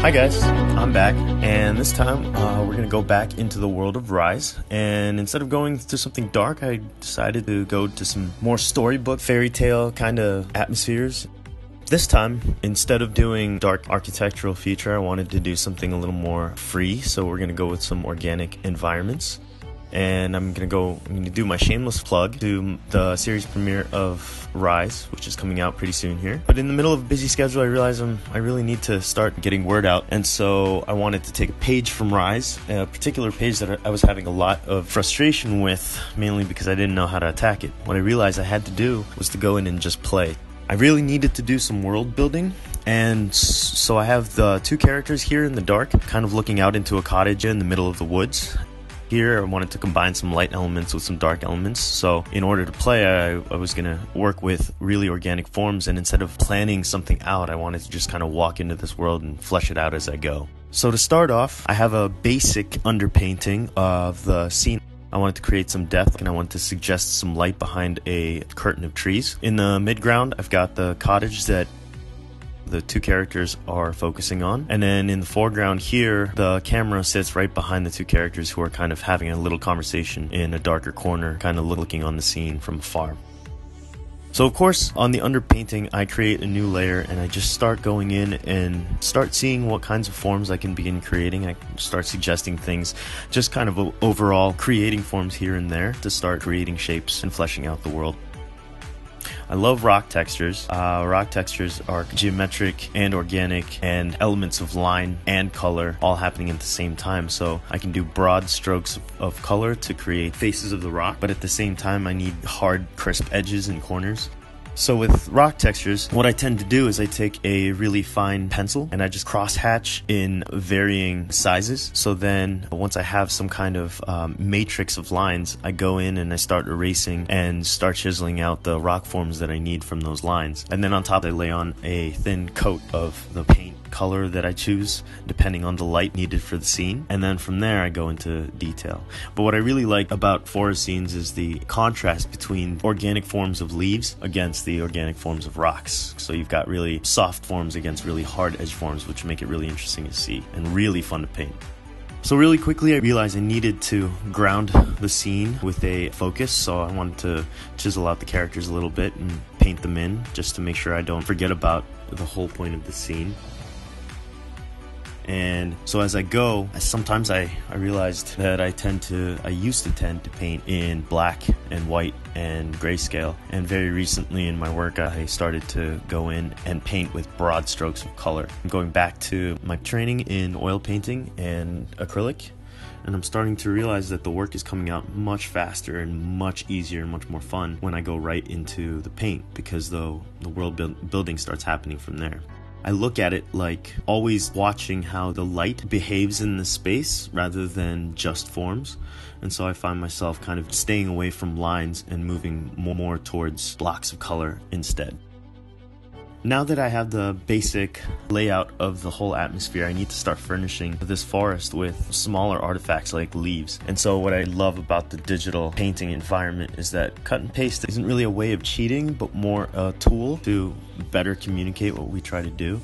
Hi guys, I'm back, and this time we're going to go back into the world of Rise, and instead of going to something dark, I decided to go to some more storybook, fairy tale kind of atmospheres. This time, instead of doing dark architectural feature, I wanted to do something a little more free, so we're going to go with some organic environments. And I'm going to do my shameless plug to the series premiere of Rise, which is coming out pretty soon here. But in the middle of a busy schedule, I realized I really need to start getting word out. And so I wanted to take a page from Rise, a particular page that I was having a lot of frustration with, mainly because I didn't know how to attack it. What I realized I had to do was to go in and just play. I really needed to do some world building. And so I have the two characters here in the dark, kind of looking out into a cottage in the middle of the woods. Here, I wanted to combine some light elements with some dark elements, so in order to play, I was going to work with really organic forms, and instead of planning something out, I wanted to just kind of walk into this world and flesh it out as I go. So to start off, I have a basic underpainting of the scene. I wanted to create some depth, and I wanted to suggest some light behind a curtain of trees. In the midground, I've got the cottage that the two characters are focusing on, and then in the foreground here the camera sits right behind the two characters who are kind of having a little conversation in a darker corner, kind of looking on the scene from afar. So of course on the underpainting I create a new layer, and I just start going in and start seeing what kinds of forms I can begin creating. I start suggesting things, just kind of overall creating forms here and there to start creating shapes and fleshing out the world. I love rock textures. Rock textures are geometric and organic, and elements of line and color all happening at the same time. So I can do broad strokes of color to create faces of the rock, but at the same time I need hard, crisp edges and corners. So with rock textures, what I tend to do is I take a really fine pencil and I just cross-hatch in varying sizes. So then once I have some kind of matrix of lines, I go in and I start erasing and start chiseling out the rock forms that I need from those lines. And then on top I lay on a thin coat of the paint color that I choose depending on the light needed for the scene, and then from there I go into detail. But what I really like about forest scenes is the contrast between organic forms of leaves against the organic forms of rocks. So you've got really soft forms against really hard edge forms, which make it really interesting to see and really fun to paint. So really quickly I realized I needed to ground the scene with a focus, so I wanted to chisel out the characters a little bit and paint them in just to make sure I don't forget about the whole point of the scene. And so as I go, sometimes I realized that I used to tend to paint in black and white and grayscale. And very recently in my work, I started to go in and paint with broad strokes of color. I'm going back to my training in oil painting and acrylic, and I'm starting to realize that the work is coming out much faster and much easier and much more fun when I go right into the paint, because the world building starts happening from there. I look at it like always watching how the light behaves in the space rather than just forms. And so I find myself kind of staying away from lines and moving more towards blocks of color instead. Now that I have the basic layout of the whole atmosphere, I need to start furnishing this forest with smaller artifacts like leaves. And so what I love about the digital painting environment is that cut and paste isn't really a way of cheating, but more a tool to better communicate what we try to do.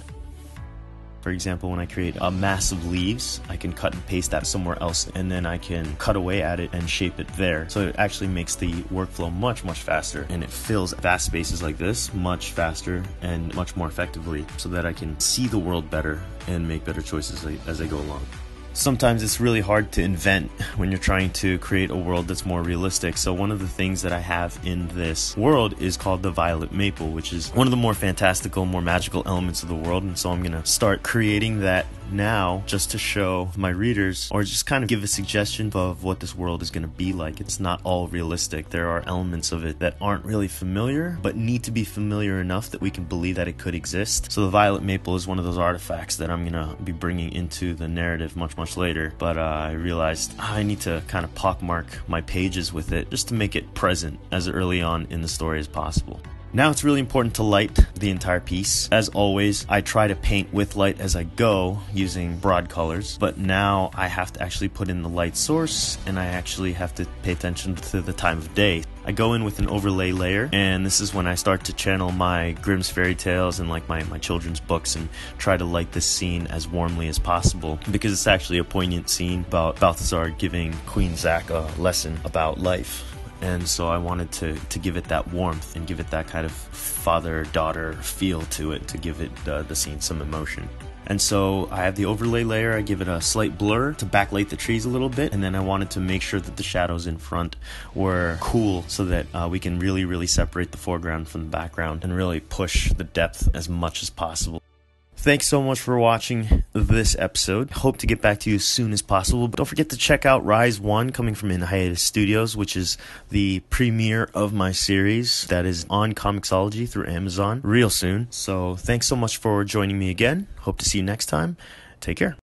For example, when I create a mass of leaves, I can cut and paste that somewhere else, and then I can cut away at it and shape it there. So it actually makes the workflow much faster, and it fills vast spaces like this much faster and much more effectively, so that I can see the world better and make better choices as I go along. Sometimes it's really hard to invent when you're trying to create a world that's more realistic. So one of the things that I have in this world is called the violet maple, which is one of the more fantastical, more magical elements of the world. And so I'm going to start creating that now just to show my readers, or just kind of give a suggestion of what this world is going to be like. It's not all realistic. There are elements of it that aren't really familiar, but need to be familiar enough that we can believe that it could exist. So the violet maple is one of those artifacts that I'm going to be bringing into the narrative much later, but I realized I need to kind of pockmark my pages with it just to make it present as early on in the story as possible. Now it's really important to light the entire piece. As always, I try to paint with light as I go using broad colors, but now I have to actually put in the light source, and I actually have to pay attention to the time of day. I go in with an overlay layer, and this is when I start to channel my Grimm's fairy tales and like my children's books and try to light this scene as warmly as possible, because it's actually a poignant scene about Balthazar giving Queen Zack a lesson about life. And so I wanted to give it that warmth and give it that kind of father-daughter feel to it, to give it the scene some emotion. And so I have the overlay layer, I give it a slight blur to backlight the trees a little bit, and then I wanted to make sure that the shadows in front were cool so that we can really separate the foreground from the background and really push the depth as much as possible. Thanks so much for watching this episode. Hope to get back to you as soon as possible. But don't forget to check out Rise 1 coming from Inhiatus.studios, which is the premiere of my series that is on Comixology through Amazon real soon. So thanks so much for joining me again. Hope to see you next time. Take care.